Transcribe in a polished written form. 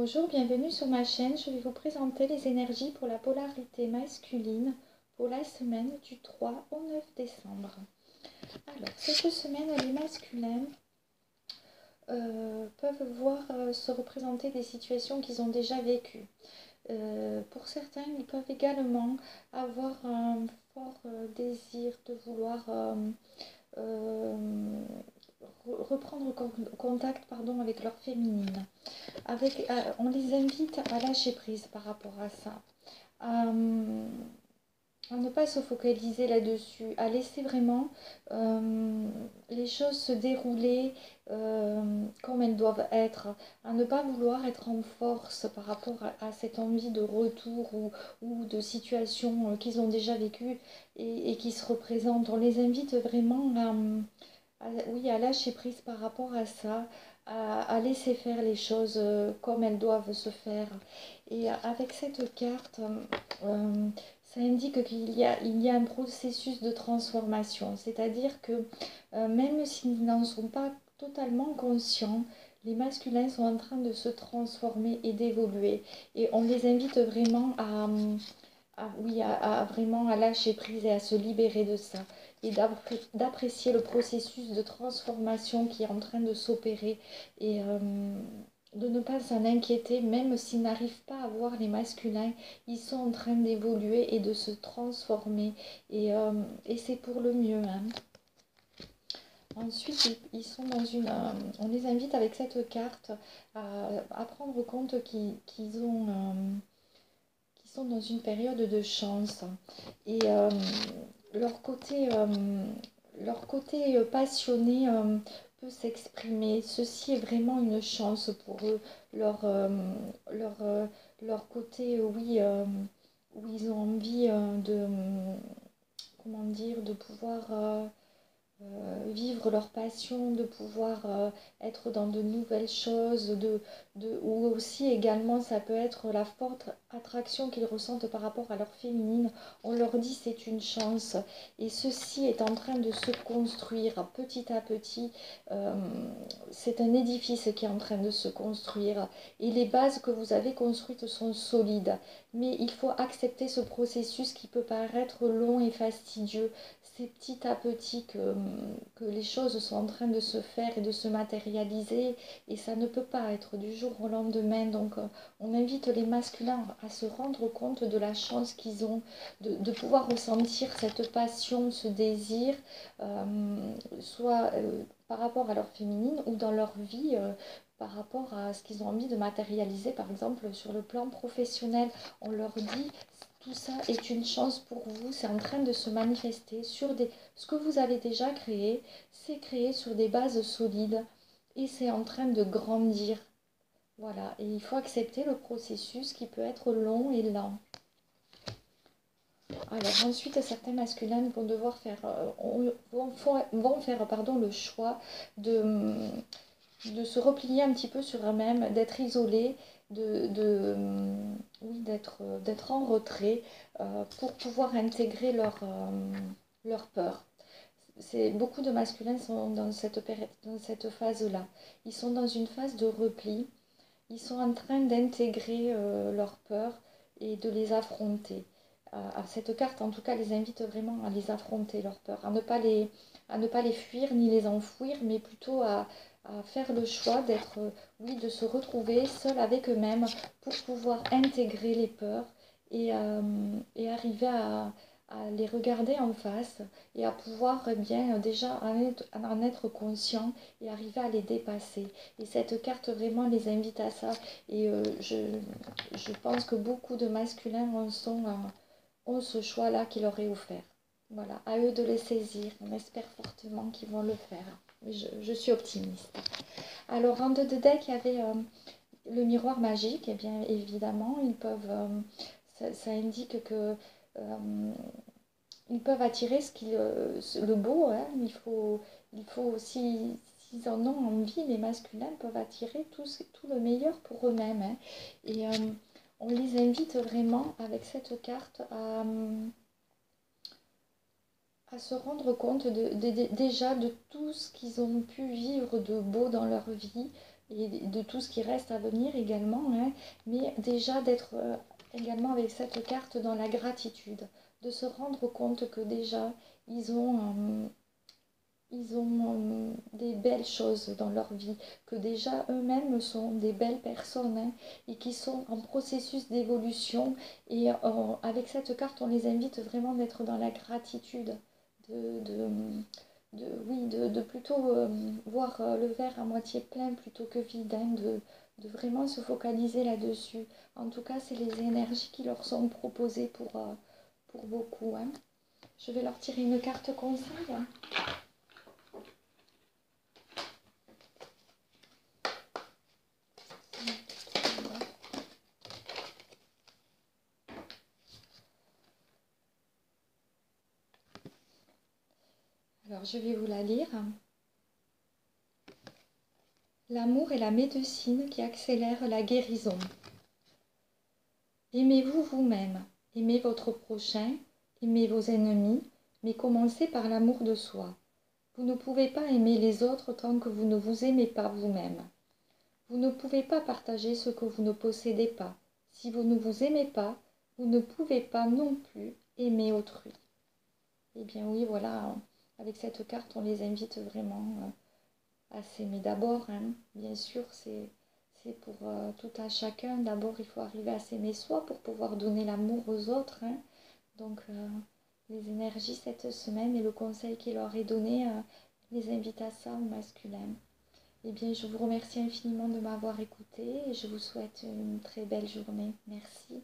Bonjour, bienvenue sur ma chaîne. Je vais vous présenter les énergies pour la polarité masculine pour la semaine du 3 au 9 décembre. Alors, cette semaine, les masculins peuvent voir se représenter des situations qu'ils ont déjà vécues. Pour certains, ils peuvent également avoir un fort désir de vouloir reprendre contact avec leur féminine. On les invite à lâcher prise par rapport à ça, à ne pas se focaliser là-dessus, à laisser vraiment les choses se dérouler comme elles doivent être, à ne pas vouloir être en force par rapport à cette envie de retour ou de situations qu'ils ont déjà vécues et qui se représentent. On les invite vraiment à lâcher prise par rapport à ça, à laisser faire les choses comme elles doivent se faire. Et avec cette carte, ça indique il y a un processus de transformation, c'est-à-dire que même s'ils n'en sont pas totalement conscients, les masculins sont en train de se transformer et d'évoluer. Et on les invite vraiment vraiment à lâcher prise et à se libérer de ça et d'apprécier le processus de transformation qui est en train de s'opérer et de ne pas s'en inquiéter, même s'ils n'arrivent pas à voir les masculins, ils sont en train d'évoluer et de se transformer et c'est pour le mieux, hein. Ensuite, ils sont dans on les invite avec cette carte à prendre compte qu'ils sont dans une période de chance et leur côté passionné peut s'exprimer. Ceci est vraiment une chance pour eux. Leur, leur, leur côté, oui, où ils ont envie comment dire, de pouvoir vivre leur passion, de pouvoir être dans de nouvelles choses, ou aussi également ça peut être la forte attraction qu'ils ressentent par rapport à leur féminine. On leur dit c'est une chance et ceci est en train de se construire petit à petit. C'est un édifice qui est en train de se construire et les bases que vous avez construites sont solides, mais il faut accepter ce processus qui peut paraître long et fastidieux. C'est petit à petit que les choses sont en train de se faire et de se matérialiser et ça ne peut pas être du jour au lendemain. Donc on invite les masculins à se rendre compte de la chance qu'ils ont de pouvoir ressentir cette passion, ce désir, soit par rapport à leur féminine ou dans leur vie. Par rapport à ce qu'ils ont envie de matérialiser, par exemple sur le plan professionnel, on leur dit tout ça est une chance pour vous, c'est en train de se manifester sur ce que vous avez déjà créé, c'est créé sur des bases solides et c'est en train de grandir. Voilà, et il faut accepter le processus qui peut être long et lent. Alors ensuite, certains masculins vont devoir faire, vont faire le choix de se replier un petit peu sur eux-mêmes, d'être isolés, oui, d'être en retrait pour pouvoir intégrer leur peur. Beaucoup de masculins sont dans cette phase-là. Ils sont dans une phase de repli. Ils sont en train d'intégrer leurs peurs et de les affronter. Cette carte, en tout cas, les invite vraiment à les affronter, leurs peurs, à ne pas les fuir ni les enfouir, mais plutôt à faire le choix d'être, oui, de se retrouver seuls avec eux-mêmes pour pouvoir intégrer les peurs et arriver à les regarder en face et à pouvoir bien déjà en être conscient et arriver à les dépasser. Et cette carte vraiment les invite à ça. Et je pense que beaucoup de masculins ont ce choix-là qui leur est offert. Voilà, à eux de les saisir. On espère fortement qu'ils vont le faire. Je suis optimiste. Alors, en 2 de deck, il y avait le miroir magique. Et bien évidemment, ils peuvent, ça indique que ils peuvent attirer le beau, hein. Il faut aussi, s'ils en ont envie, les masculins peuvent attirer tout le meilleur pour eux-mêmes, hein. Et on les invite vraiment avec cette carte à se rendre compte déjà de tout ce qu'ils ont pu vivre de beau dans leur vie, et de tout ce qui reste à venir également, hein, mais déjà d'être également avec cette carte dans la gratitude, de se rendre compte que déjà ils ont des belles choses dans leur vie, que déjà eux-mêmes sont des belles personnes, hein, et qui sont en processus d'évolution. Et avec cette carte, on les invite vraiment d'être dans la gratitude, de, de, oui, de plutôt voir le verre à moitié plein plutôt que vide, hein, de vraiment se focaliser là-dessus. En tout cas, c'est les énergies qui leur sont proposées pour beaucoup, hein. Je vais leur tirer une carte conseil, hein. Alors, je vais vous la lire. L'amour est la médecine qui accélère la guérison. Aimez-vous vous-même, aimez votre prochain, aimez vos ennemis, mais commencez par l'amour de soi. Vous ne pouvez pas aimer les autres tant que vous ne vous aimez pas vous-même. Vous ne pouvez pas partager ce que vous ne possédez pas. Si vous ne vous aimez pas, vous ne pouvez pas non plus aimer autrui. Eh bien oui, voilà, avec cette carte, on les invite vraiment à s'aimer d'abord, hein. Bien sûr, c'est pour tout un chacun. D'abord, il faut arriver à s'aimer soi pour pouvoir donner l'amour aux autres, hein. Donc, les énergies cette semaine et le conseil qui leur est donné les invite à ça au masculin. Eh bien, je vous remercie infiniment de m'avoir écouté et je vous souhaite une très belle journée. Merci.